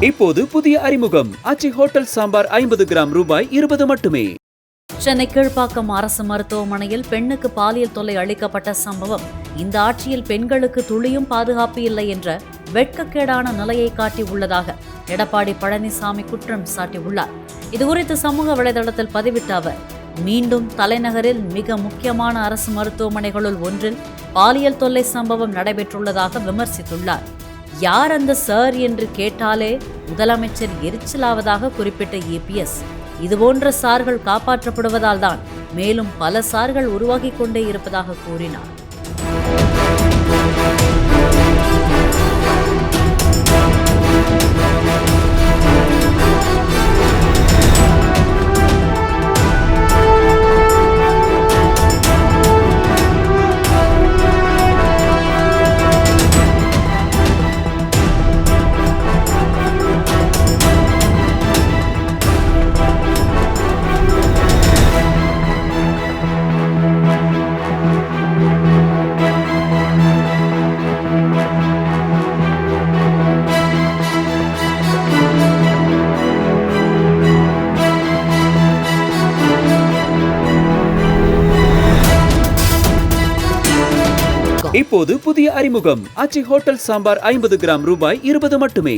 இப்போது புதிய அறிமுகம் ஆச்சி ஹோட்டல் சாம்பார் 50 கிராம் ரூபாய் 20 மட்டுமே. சென்னை கீழ்ப்பாக்கம் அரசு மருத்துவமனையில் பெண்ணுக்கு பாலியல் தொல்லை அளிக்கப்பட்ட சம்பவம் இந்த ஆட்சியில் பெண்களுக்கு துளியும் பாதுகாப்பு இல்லை என்ற வெட்கக்கேடான நிலையை காட்டியுள்ளதாக எடப்பாடி பழனிசாமி குற்றம் சாட்டியுள்ளார். இதுகுறித்து சமூக வலைதளத்தில் பதிவிட்ட அவர், மீண்டும் தலைநகரில் மிக முக்கியமான அரசு மருத்துவமனைகளுள் ஒன்றில் பாலியல் தொல்லை சம்பவம் நடைபெற்றுள்ளதாக விமர்சித்துள்ளார். யார் அந்த சார் என்று கேட்டாலே முதலமைச்சர் எரிச்சலாவதாக குறிப்பிட்ட EPS, இதுபோன்ற சார்கள் காப்பாற்றப்படுவதால் தான் மேலும் பல சார்கள் உருவாகிக் கொண்டே இருப்பதாக கூறினார். இப்போது புதிய அறிமுகம் ஆச்சி ஹோட்டல் சாம்பார் 50 கிராம் ரூபாய் 20 மட்டுமே.